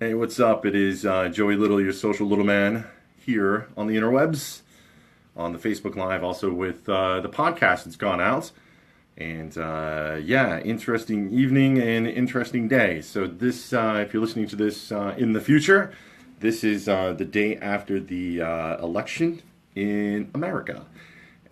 Hey, what's up? It is Joey Little, your social little man, here on the interwebs, on the Facebook Live, also with the podcast that's gone out. And yeah, interesting evening and interesting day. So, this, if you're listening to this in the future, this is the day after the election in America.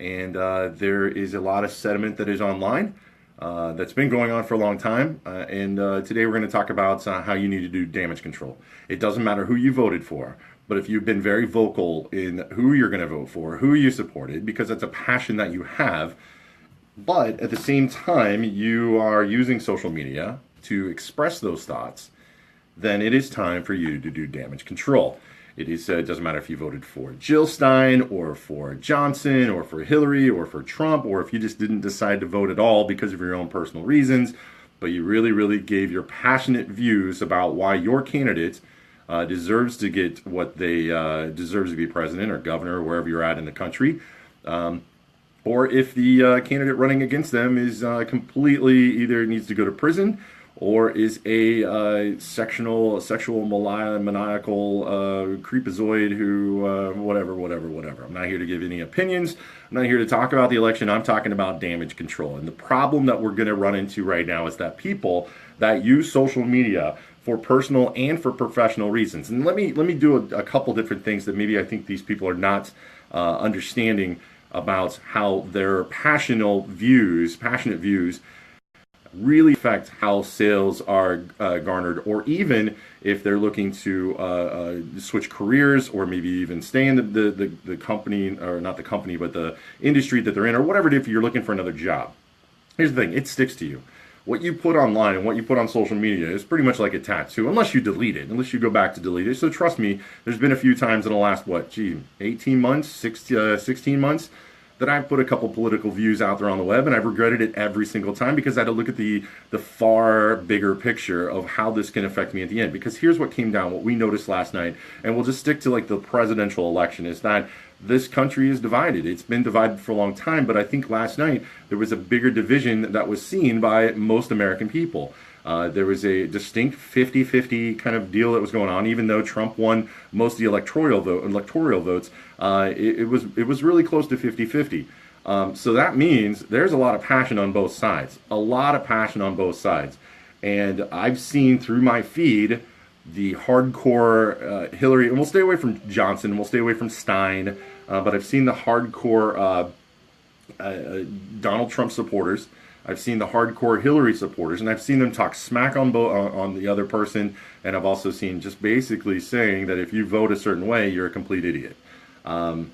And there is a lot of sentiment that is online that's been going on for a long time. And today we're going to talk about how you need to do damage control. It doesn't matter who you voted for, but if you've been very vocal in who you're going to vote for, who you supported, because that's a passion that you have, but at the same time you are using social media to express those thoughts, then it is time for you to do damage control. It doesn't matter if you voted for Jill Stein or for Johnson or for Hillary or for Trump, or if you just didn't decide to vote at all because of your own personal reasons, but you really gave your passionate views about why your candidate deserves to get what they deserves to be president or governor or wherever you're at in the country. Or if the candidate running against them is completely either needs to go to prison or is a sexual maniacal creepazoid who whatever. I'm not here to give any opinions. I'm not here to talk about the election. I'm talking about damage control. And the problem that we're going to run into right now is that people that use social media for personal and for professional reasons. And let me do a couple different things that maybe I think these people are not understanding about how their passionate views really affect how sales are garnered, or even if they're looking to switch careers, or maybe even stay in the company, or not the company, but the industry that they're in, or whatever it is, if you're looking for another job. Here's the thing, it sticks to you. What you put online and what you put on social media is pretty much like a tattoo, unless you delete it, unless you go back to delete it. So trust me, there's been a few times in the last, 18 months, 16 months, that I've put a couple political views out there on the web, and I've regretted it every single time because I had to look at the far bigger picture of how this can affect me at the end. Because here's what came down, what we noticed last night, and we'll just stick to like the presidential election, is that this country is divided. It's been divided for a long time, but I think last night there was a bigger division that was seen by most American people. There was a distinct 50-50 kind of deal that was going on, even though Trump won most of the electoral votes. It was really close to 50-50. So that means there's a lot of passion on both sides, And I've seen through my feed the hardcore Hillary, and we'll stay away from Johnson, we'll stay away from Stein, but I've seen the hardcore Donald Trump supporters. I've seen the hardcore Hillary supporters, and I've seen them talk smack on the other person, and I've also seen just basically saying that if you vote a certain way, you're a complete idiot. And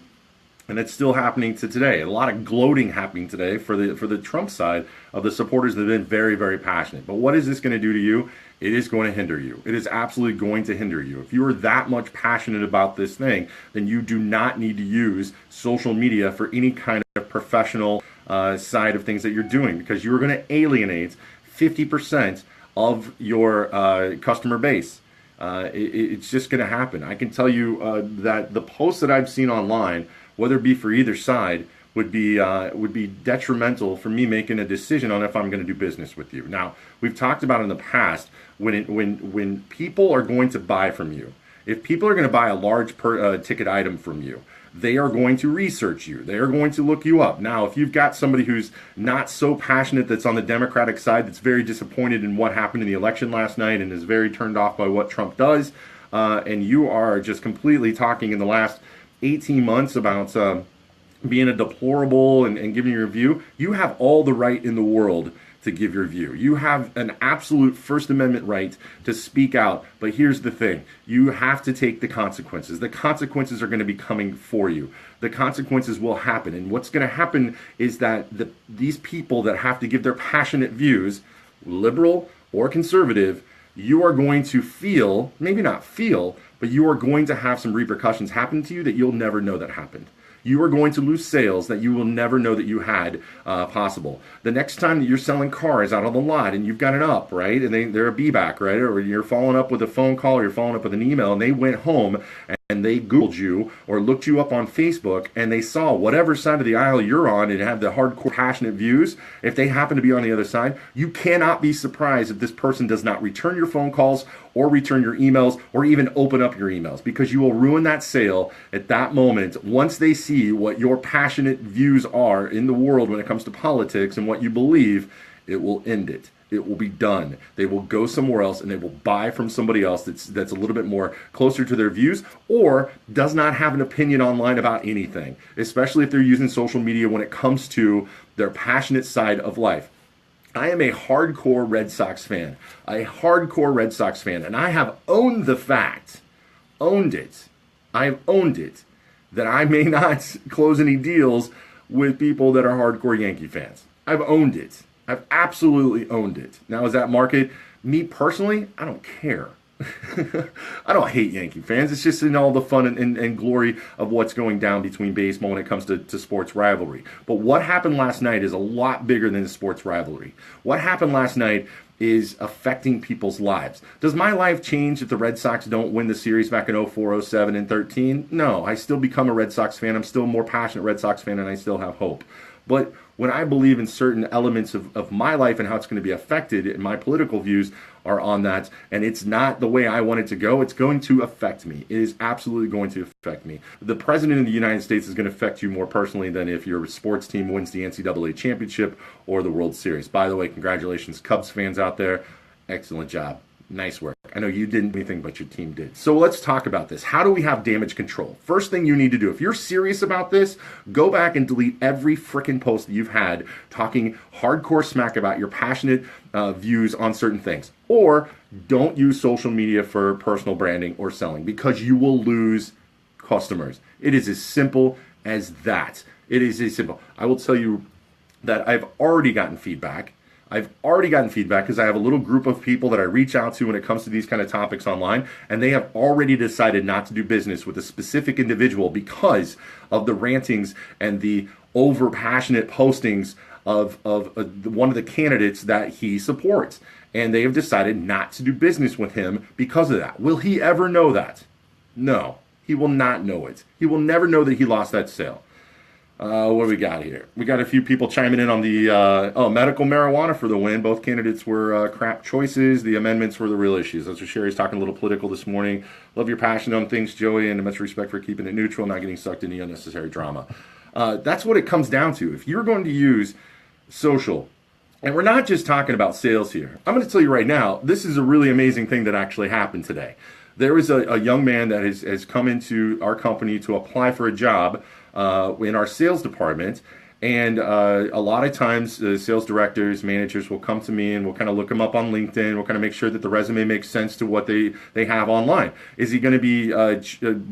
it's still happening to today. A lot of gloating happening today for the Trump side of the supporters that have been very passionate. But what is this going to do to you? It is going to hinder you. It is absolutely going to hinder you. If you are that much passionate about this thing, then you do not need to use social media for any kind of professional side of things that you're doing, because you are going to alienate 50% of your customer base. It's just going to happen. I can tell you that the posts that I've seen online, whether it be for either side, would be detrimental for me making a decision on if I'm going to do business with you. Now, we've talked about in the past when people are going to buy from you. If people are going to buy a large ticket item from you, they are going to research you. They are going to look you up. Now, if you've got somebody who's not so passionate, that's on the Democratic side, that's very disappointed in what happened in the election last night and is very turned off by what Trump does, and you are just completely talking in the last 18 months about being a deplorable and giving your view, you have all the right in the world to give your view. You have an absolute First Amendment right to speak out. But here's the thing. You have to take the consequences. The consequences are going to be coming for you. The consequences will happen. And what's going to happen is that these people that have to give their passionate views, liberal or conservative, you are going to feel, maybe not feel, but you are going to have some repercussions happen to you that you'll never know that happened. You are going to lose sales that you will never know that you had possible. The next time that you're selling cars out on the lot and you've got it up, right, and they're a B-back, right, or you're following up with a phone call or you're following up with an email and they went home and they Googled you or looked you up on Facebook and they saw whatever side of the aisle you're on and have the hardcore passionate views, if they happen to be on the other side, you cannot be surprised if this person does not return your phone calls or return your emails or even open up your emails, because you will ruin that sale at that moment once they see what your passionate views are in the world when it comes to politics and what you believe. It will end it. It will be done. They will go somewhere else and they will buy from somebody else that's a little bit more closer to their views or does not have an opinion online about anything, especially if they're using social media when it comes to their passionate side of life. I am a hardcore Red Sox fan, and I have owned the fact, I have owned it, that I may not close any deals with people that are hardcore Yankee fans. I've owned it. I've absolutely owned it. Now, is that market? Me personally, I don't care. I don't hate Yankee fans. It's just in all the fun and glory of what's going down between baseball when it comes to sports rivalry. But what happened last night is a lot bigger than the sports rivalry. What happened last night is affecting people's lives. Does my life change if the Red Sox don't win the series back in 04, 07, and 13? No, I still become a Red Sox fan. I'm still a more passionate Red Sox fan, and I still have hope. But when I believe in certain elements of my life and how it's going to be affected, and my political views are on that, and it's not the way I want it to go, it's going to affect me. It is absolutely going to affect me. The President of the United States is going to affect you more personally than if your sports team wins the NCAA championship or the World Series. By the way, congratulations, Cubs fans out there. Excellent job. Nice work. I know you didn't do anything, but your team did. So let's talk about this. How do we have damage control? First thing you need to do, if you're serious about this, go back and delete every freaking post that you've had talking hardcore smack about your passionate views on certain things. Or don't use social media for personal branding or selling, because you will lose customers. It is as simple as that. It is as simple. I will tell you that I've already gotten feedback. Because I have a little group of people that I reach out to when it comes to these kind of topics online, and they have already decided not to do business with a specific individual because of the rantings and the over-passionate postings of one of the candidates that he supports. And they have decided not to do business with him because of that. Will he ever know that? No, he will not know it. He will never know that he lost that sale. What do we got here? We got a few people chiming in on the medical marijuana for the win. Both candidates were crap choices. The amendments were the real issues. That's what Sherry's talking a little political this morning. Love your passion on things, Joey, and much respect for keeping it neutral, not getting sucked into unnecessary drama. That's what it comes down to. If you're going to use social, and we're not just talking about sales here. I'm going to tell you right now, this is a really amazing thing that actually happened today. There was a young man that has come into our company to apply for a job in our sales department, and a lot of times sales directors, managers will come to me and we'll kind of look them up on LinkedIn. We'll kind of make sure that the resume makes sense to what they have online. Is he going to be,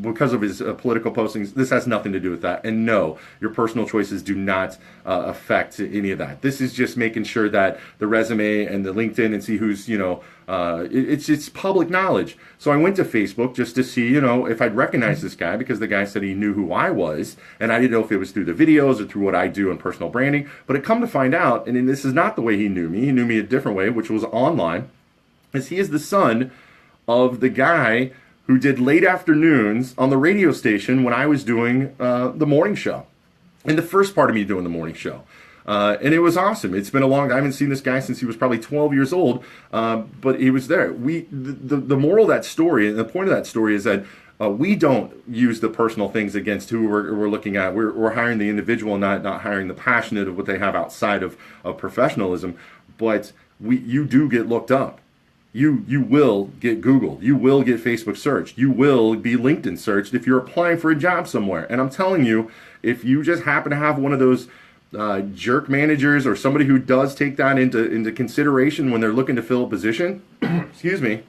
because of his political postings? This has nothing to do with that. And no, your personal choices do not affect any of that. This is just making sure that the resume and the LinkedIn and see who's, it's public knowledge. So I went to Facebook just to see, if I'd recognize this guy, because the guy said he knew who I was, and I didn't know if it was through the videos or through what I do in personal branding. But it come to find out, and this is not the way he knew me a different way, which was online, is he is the son of the guy who did late afternoons on the radio station when I was doing the morning show, and the first part of me doing the morning show. And it was awesome. It's been a long time. I haven't seen this guy since he was probably 12 years old, but he was there. The moral of that story, and the point of that story, is that we don't use the personal things against who we're looking at. We're hiring the individual, not hiring the passionate of what they have outside of professionalism. But you do get looked up. You will get Googled. You will get Facebook searched. You will be LinkedIn searched if you're applying for a job somewhere. And I'm telling you, if you just happen to have one of those jerk managers or somebody who does take that into consideration when they're looking to fill a position, excuse me,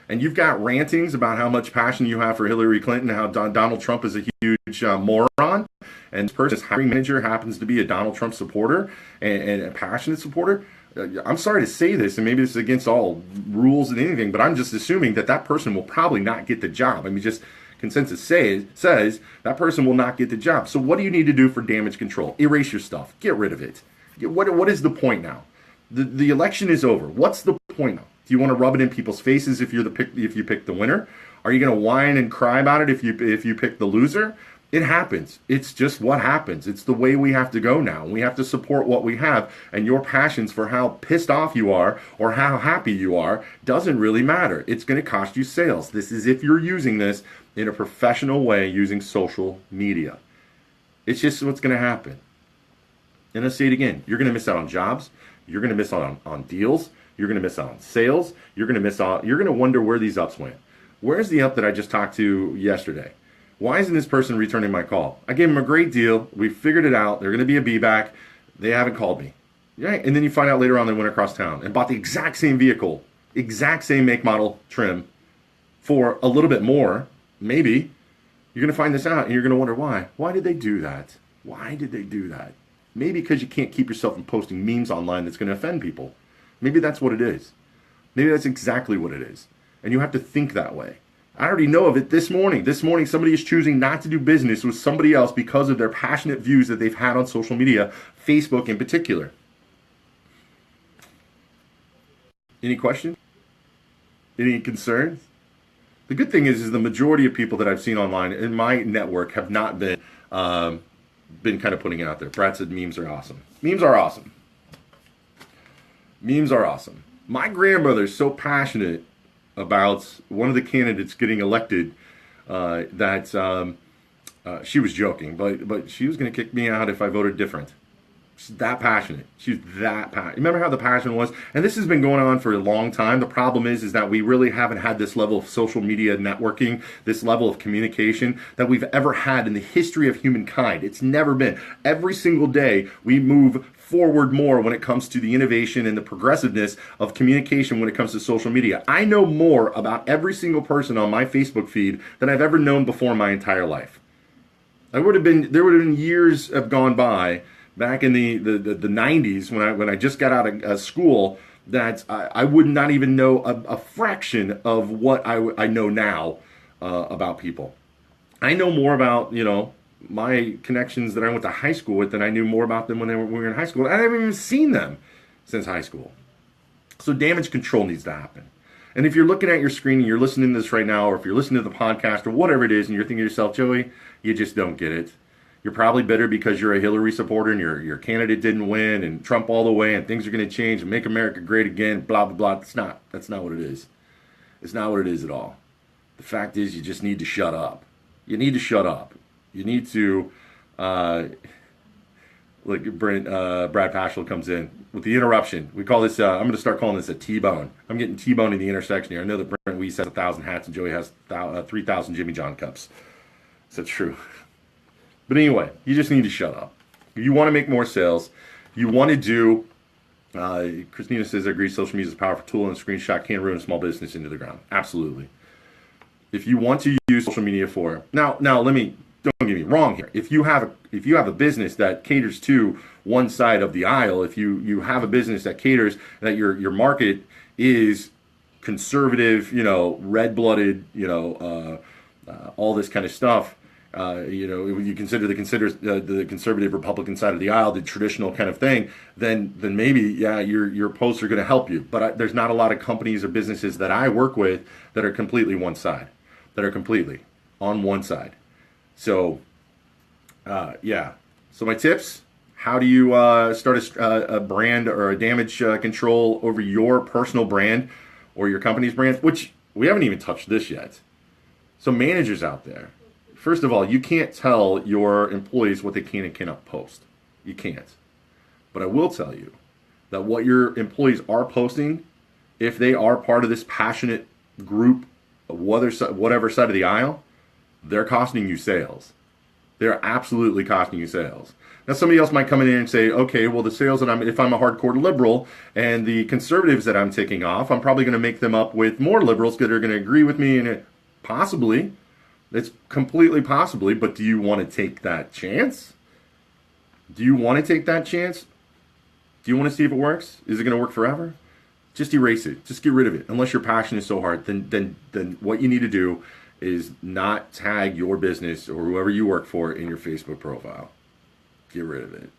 and you've got rantings about how much passion you have for Hillary Clinton, how Donald Trump is a huge moron, and this person's hiring manager happens to be a Donald Trump supporter and a passionate supporter, I'm sorry to say this, and maybe this is against all rules and anything, but I'm just assuming that person will probably not get the job. I mean, just consensus says that person will not get the job. So what do you need to do for damage control? Erase your stuff. Get rid of it. What is the point now? The election is over. What's the point now? Do you want to rub it in people's faces if if you pick the winner? Are you going to whine and cry about it if you pick the loser? It happens. It's just what happens. It's the way we have to go now. We have to support what we have, and your passions for how pissed off you are or how happy you are doesn't really matter. It's going to cost you sales. This is if you're using this in a professional way using social media. It's just what's going to happen. And I'll say it again. You're going to miss out on jobs. You're going to miss out on deals. You're going to miss out on sales. You're going to miss out. You're going to wonder where these ups went. Where's the up that I just talked to yesterday? Why isn't this person returning my call? I gave them a great deal. We figured it out. They're going to be a B back. They haven't called me. Right? And then you find out later on they went across town and bought the exact same vehicle, exact same make, model, trim for a little bit more, maybe. You're going to find this out and you're going to wonder why. Why did they do that? Why did they do that? Maybe because you can't keep yourself from posting memes online that's going to offend people. Maybe that's what it is. Maybe that's exactly what it is. And you have to think that way. I already know of it this morning. This morning, somebody is choosing not to do business with somebody else because of their passionate views that they've had on social media, Facebook in particular. Any questions? Any concerns? The good thing is the majority of people that I've seen online in my network have not been kind of putting it out there. Brad said memes are awesome. Memes are awesome. Memes are awesome. My grandmother's so passionate about one of the candidates getting elected that she was joking, but she was going to kick me out if I voted different. She's that passionate. She's that passionate. Remember how the passion was? And this has been going on for a long time. The problem is that we really haven't had this level of social media networking, this level of communication that we've ever had in the history of humankind. It's never been. Every single day we move forward more when it comes to the innovation and the progressiveness of communication when it comes to social media. I know more about every single person on my Facebook feed than I've ever known before in my entire life. There would have been years have gone by back in the 90s when I just got out of school that I would not even know a fraction of what I know now about people. I know more about, my connections that I went to high school with than I knew more about them when we were in high school. I haven't even seen them since high school. So damage control needs to happen. And if you're looking at your screen and you're listening to this right now, or if you're listening to the podcast or whatever it is, and you're thinking to yourself, Joey, you just don't get it. You're probably bitter because you're a Hillary supporter and your candidate didn't win and Trump all the way and things are going to change and make America great again, blah, blah, blah. That's not what it is. It's not what it is at all. The fact is you just need to shut up. You need to shut up. You need to, Brad Paschal comes in with the interruption. We call this, I'm going to start calling this a T-bone. I'm getting T-bone in the intersection here. I know that Brent Weiss has 1,000 hats and Joey has 3,000 Jimmy John cups. So true. But anyway, you just need to shut up. You want to make more sales. You want to do, Christina says, I agree, social media is a powerful tool and a screenshot can ruin a small business into the ground. Absolutely. If you want to use social media for, now don't get me wrong here. If you have a business that caters to one side of the aisle, if you have a business that caters that your market is conservative, red-blooded, all this kind of stuff, you consider the conservative Republican side of the aisle, the traditional kind of thing, then maybe your posts are going to help you. But there's not a lot of companies or businesses that I work with that are completely one side, that are completely on one side. So, So my tips: how do you start a brand or a damage control over your personal brand or your company's brand? Which we haven't even touched this yet. So managers out there, first of all, you can't tell your employees what they can and cannot post. You can't. But I will tell you that what your employees are posting, if they are part of this passionate group, whatever side of the aisle, they're costing you sales. They're absolutely costing you sales. Now, somebody else might come in here and say, okay, well, the sales that if I'm a hardcore liberal and the conservatives that I'm taking off, I'm probably going to make them up with more liberals that are going to agree with me. And possibly, it's completely possibly, but do you want to take that chance? Do you want to take that chance? Do you want to see if it works? Is it going to work forever? Just erase it. Just get rid of it. Unless your passion is so hard, then what you need to do is not tag your business or whoever you work for in your Facebook profile. Get rid of it.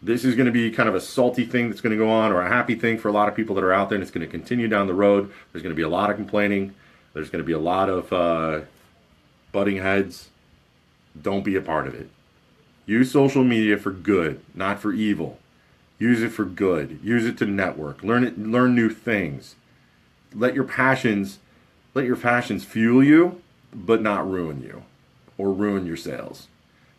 This is going to be kind of a salty thing that's going to go on, or a happy thing for a lot of people that are out there, and it's going to continue down the road. There's going to be a lot of complaining. There's going to be a lot of butting heads. Don't be a part of it. Use social media for good, not for evil. Use it for good. Use it to network. Learn new things. Let your passions fuel you, but not ruin you or ruin your sales.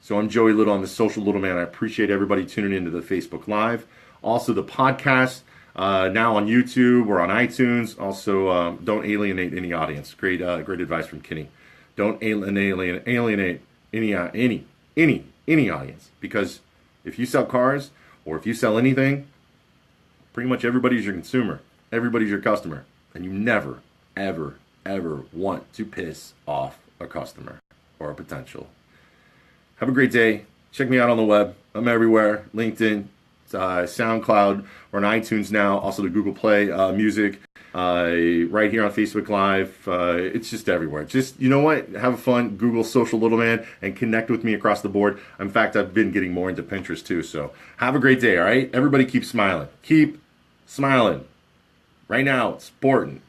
So I'm Joey Little. I'm the Social Little Man. I appreciate everybody tuning into the Facebook Live. Also the podcast, now on YouTube or on iTunes. Also, don't alienate any audience. Great advice from Kenny. Don't alienate any audience, because if you sell cars or if you sell anything, pretty much everybody's your consumer. Everybody's your customer. And you never, ever, ever want to piss off a customer or a potential. Have a great day. Check me out on the web. I'm everywhere. LinkedIn, SoundCloud, or on iTunes now. Also the Google Play Music. Right here on Facebook Live. It's just everywhere. Just, you know what? Have fun. Google Social Little Man and connect with me across the board. In fact, I've been getting more into Pinterest too. So have a great day, all right? Everybody keep smiling. Keep smiling. Right now, it's important.